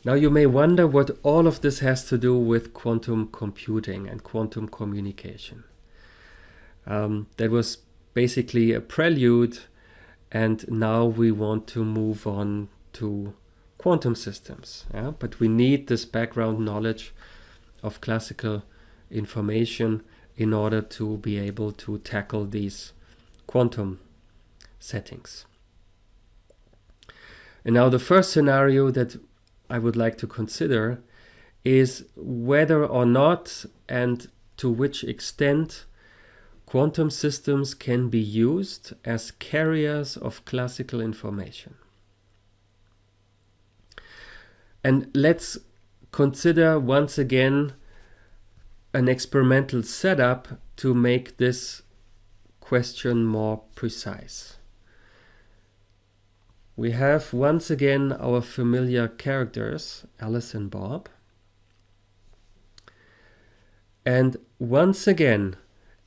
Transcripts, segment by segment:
Now you may wonder what all of this has to do with quantum computing and quantum communication. That was basically a prelude, and now we want to move on to quantum systems. Yeah? But we need this background knowledge of classical information in order to be able to tackle these quantum settings. And now the first scenario that I would like to consider is whether or not and to which extent quantum systems can be used as carriers of classical information. And let's consider once again an experimental setup to make this question more precise. We have once again our familiar characters, Alice and Bob. And once again,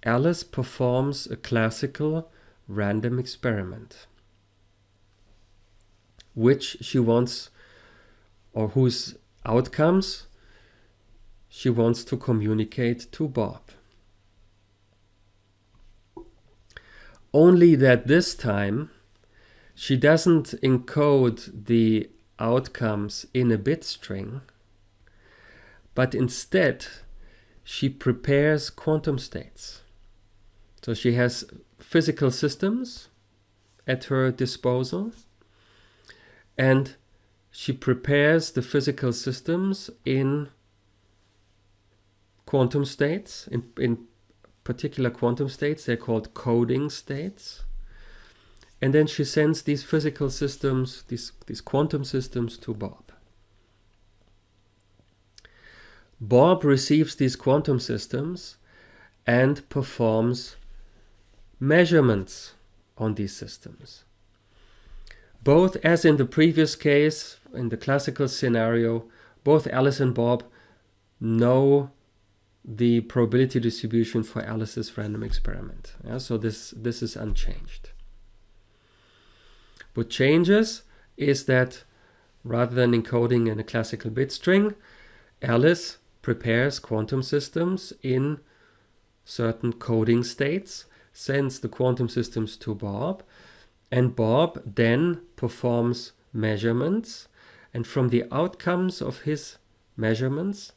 Alice performs a classical random experiment, which she wants, or whose outcomes she wants to communicate to Bob. Only that this time, she doesn't encode the outcomes in a bit string, but instead she prepares quantum states. So she has physical systems at her disposal, and she prepares the physical systems in quantum states, in particular quantum states. They're called coding states. And then she sends these physical systems, these quantum systems, to Bob. Bob receives these quantum systems and performs measurements on these systems. Both, as in the previous case, in the classical scenario, both Alice and Bob know the probability distribution for Alice's random experiment. Yeah, so this is unchanged. What changes is that rather than encoding in a classical bit string, Alice prepares quantum systems in certain coding states, sends the quantum systems to Bob, and Bob then performs measurements, and from the outcomes of his measurements,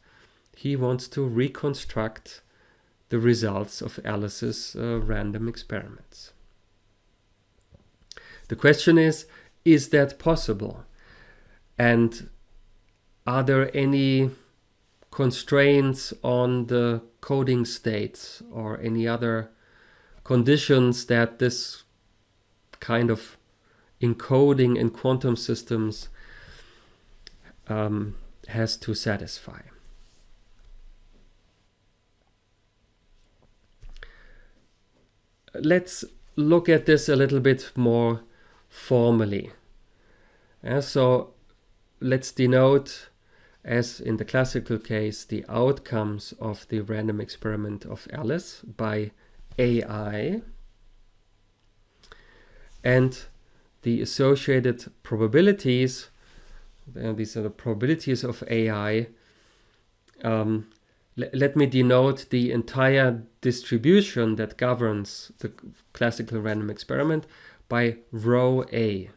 he wants to reconstruct the results of Alice's random experiments. The question is that possible? And are there any constraints on the coding states or any other conditions that this kind of encoding in quantum systems has to satisfy? Let's look at this a little bit more formally. So let's denote, as in the classical case, the outcomes of the random experiment of Alice by AI, and the associated probabilities, these are the probabilities of AI. Let me denote the entire distribution that governs the classical random experiment by rho A,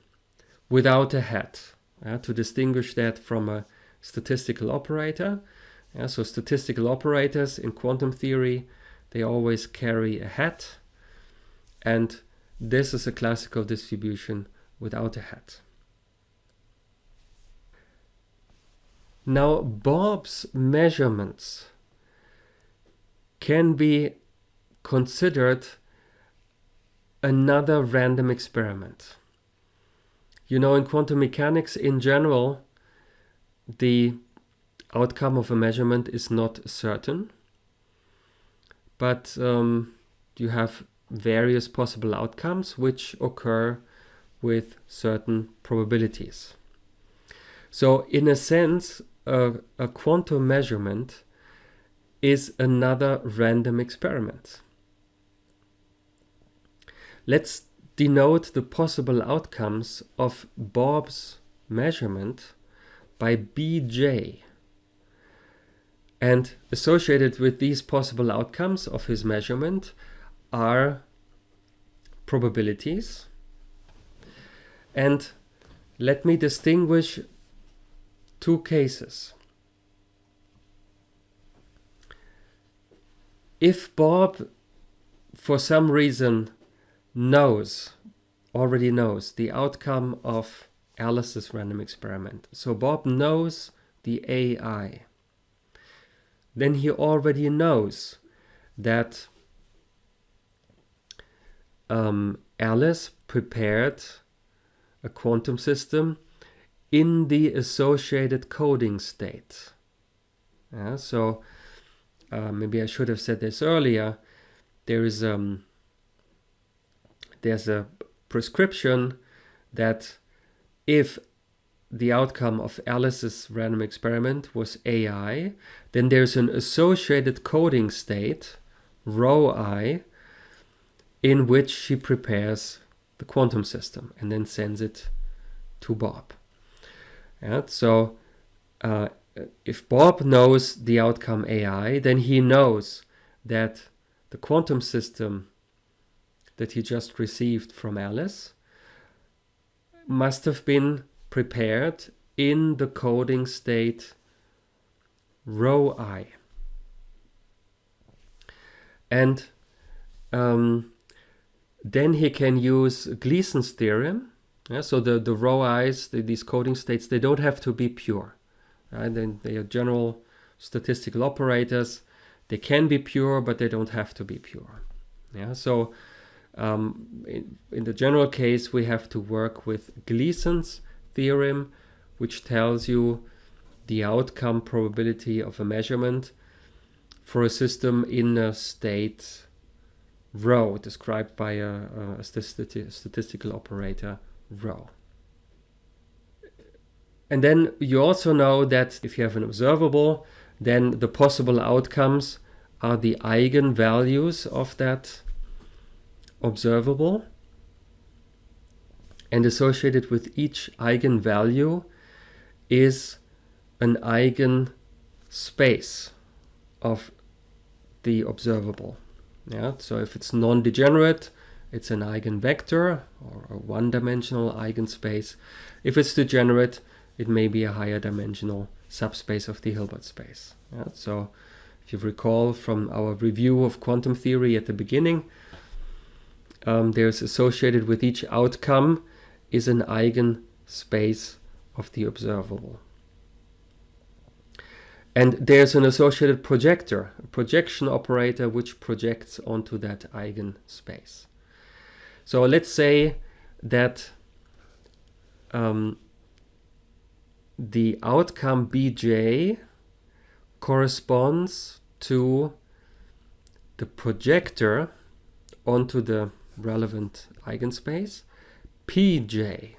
without a hat, to distinguish that from a statistical operator. So statistical operators in quantum theory, they always carry a hat, and this is a classical distribution without a hat. Now, Bob's measurements can be considered another random experiment. You know, in quantum mechanics in general, the outcome of a measurement is not certain, but you have various possible outcomes which occur with certain probabilities. So in a sense, a quantum measurement is another random experiment. Let's denote the possible outcomes of Bob's measurement by Bj. And associated with these possible outcomes of his measurement are probabilities. And let me distinguish two cases. If Bob, for some reason, already knows the outcome of Alice's random experiment, so Bob knows the AI, then he already knows that Alice prepared a quantum system in the associated coding state. So maybe I should have said this earlier. There's a prescription that if the outcome of Alice's random experiment was AI, then there's an associated coding state, rho I, in which she prepares the quantum system and then sends it to Bob. So if Bob knows the outcome AI, then he knows that the quantum system that he just received from Alice must have been prepared in the coding state rho I. And then he can use Gleason's theorem. So the rho I's, these coding states, they don't have to be pure. Then they are general statistical operators. They can be pure, but they don't have to be pure. So in the general case, we have to work with Gleason's theorem, which tells you the outcome probability of a measurement for a system in a state rho, described by a statistical operator rho. And then you also know that if you have an observable, then the possible outcomes are the eigenvalues of that observable. And associated with each eigenvalue is an eigenspace of the observable. So if it's non-degenerate, it's an eigenvector or a one-dimensional eigenspace. If it's degenerate, it may be a higher dimensional subspace of the Hilbert space. So if you recall from our review of quantum theory at the beginning, there's associated with each outcome is an eigenspace of the observable. And there's an associated projector, a projection operator which projects onto that eigenspace. So let's say that the outcome Bj corresponds to the projector onto the relevant eigenspace, Pj.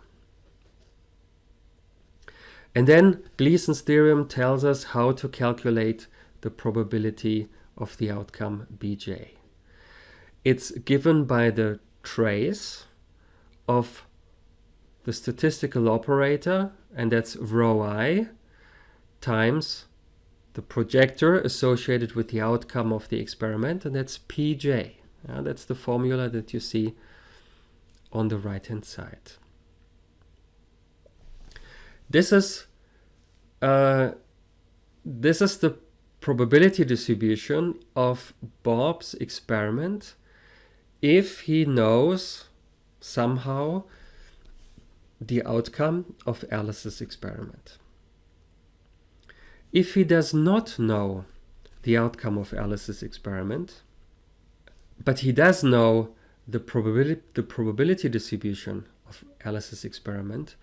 And then Gleason's theorem tells us how to calculate the probability of the outcome Bj. It's given by the trace of the statistical operator, and that's rho I, times the projector associated with the outcome of the experiment, and that's Pj. That's the formula that you see on the right-hand side. This is the probability distribution of Bob's experiment if he knows somehow the outcome of Alice's experiment. If he does not know the outcome of Alice's experiment, but he does know the probability distribution of Alice's experiment,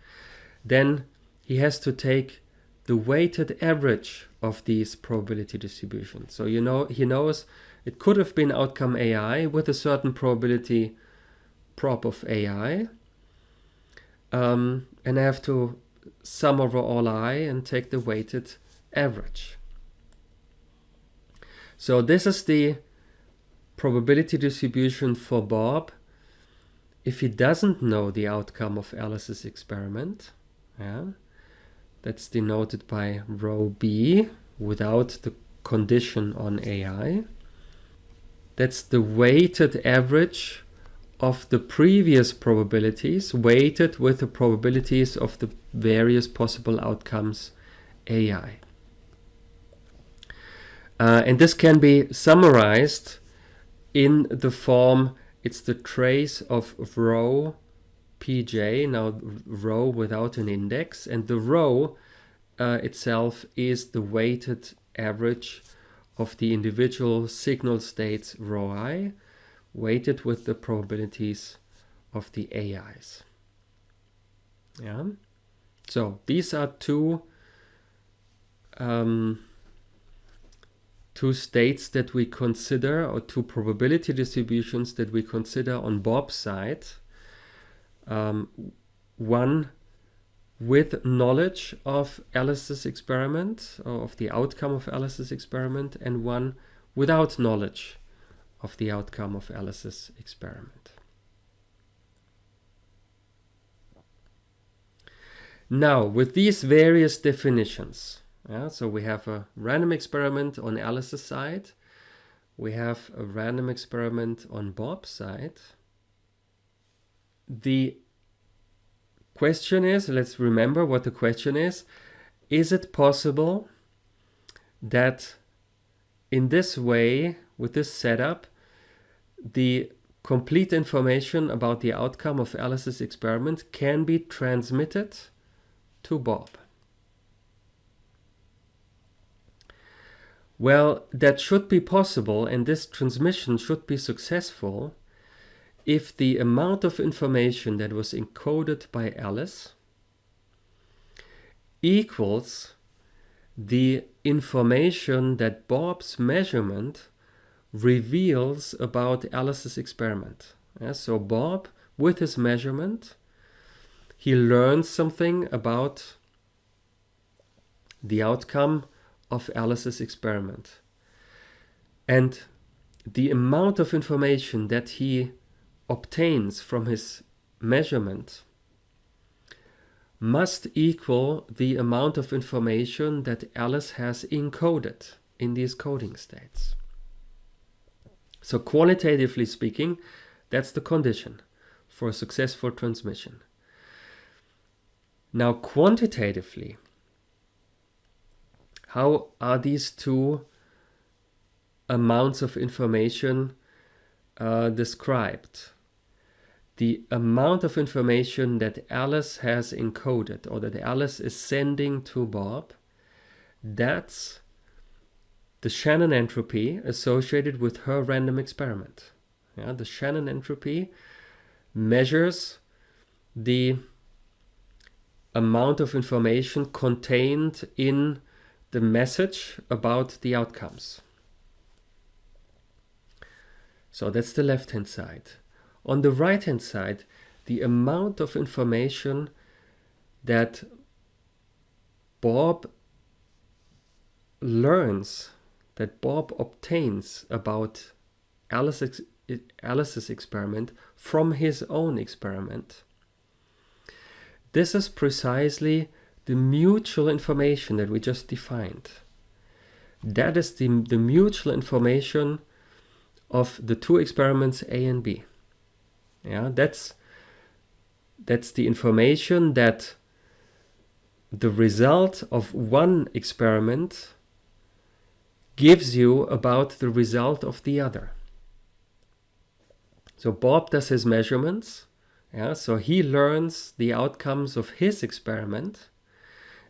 then he has to take the weighted average of these probability distributions. So he knows it could have been outcome AI with a certain probability prop of AI, and I have to sum over all I and take the weighted average. So this is the probability distribution for Bob if he doesn't know the outcome of Alice's experiment, That's denoted by rho B without the condition on AI. That's the weighted average of the previous probabilities, weighted with the probabilities of the various possible outcomes AI. And this can be summarized in the form, it's the trace of rho pj, now rho without an index, and the rho itself is the weighted average of the individual signal states rho I, weighted with the probabilities of the AIs. Yeah. So these are two states that we consider, or two probability distributions that we consider on Bob's side. One with knowledge of Alice's experiment, or of the outcome of Alice's experiment, and one without knowledge of the outcome of Alice's experiment. Now, with these various definitions, so we have a random experiment on Alice's side, we have a random experiment on Bob's side. The question is, let's remember what the question is it possible that in this way, with this setup, the complete information about the outcome of Alice's experiment can be transmitted to Bob? Well, that should be possible, and this transmission should be successful if the amount of information that was encoded by Alice equals the information that Bob's measurement reveals about Alice's experiment. So Bob, with his measurement, he learns something about the outcome of Alice's experiment. And the amount of information that he obtains from his measurement must equal the amount of information that Alice has encoded in these coding states. So qualitatively speaking, that's the condition for a successful transmission. Now quantitatively, how are these two amounts of information described? The amount of information that Alice has encoded, or that Alice is sending to Bob, that's the Shannon entropy associated with her random experiment. The Shannon entropy measures the amount of information contained in the message about the outcomes. So that's the left-hand side. On the right-hand side, the amount of information that Bob learns, that Bob obtains about Alice's experiment from his own experiment. This is precisely the mutual information that we just defined. That is the mutual information of the two experiments A and B. That's the information that the result of one experiment gives you about the result of the other. So Bob does his measurements, so he learns the outcomes of his experiment,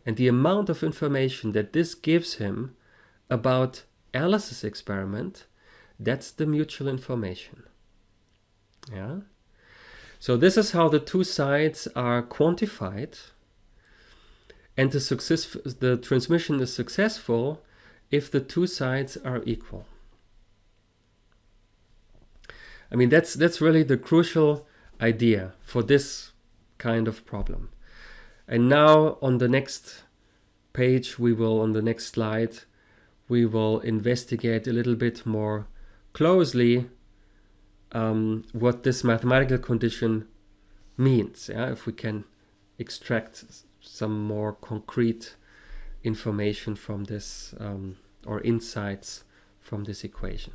and the amount of information that this gives him about Alice's experiment, that's the mutual information. So this is how the two sides are quantified, and the transmission is successful if the two sides are equal. I mean, that's really the crucial idea for this kind of problem. And now on the next page, on the next slide, we will investigate a little bit more closely what this mathematical condition means. If we can extract some more concrete information from this or insights from this equation.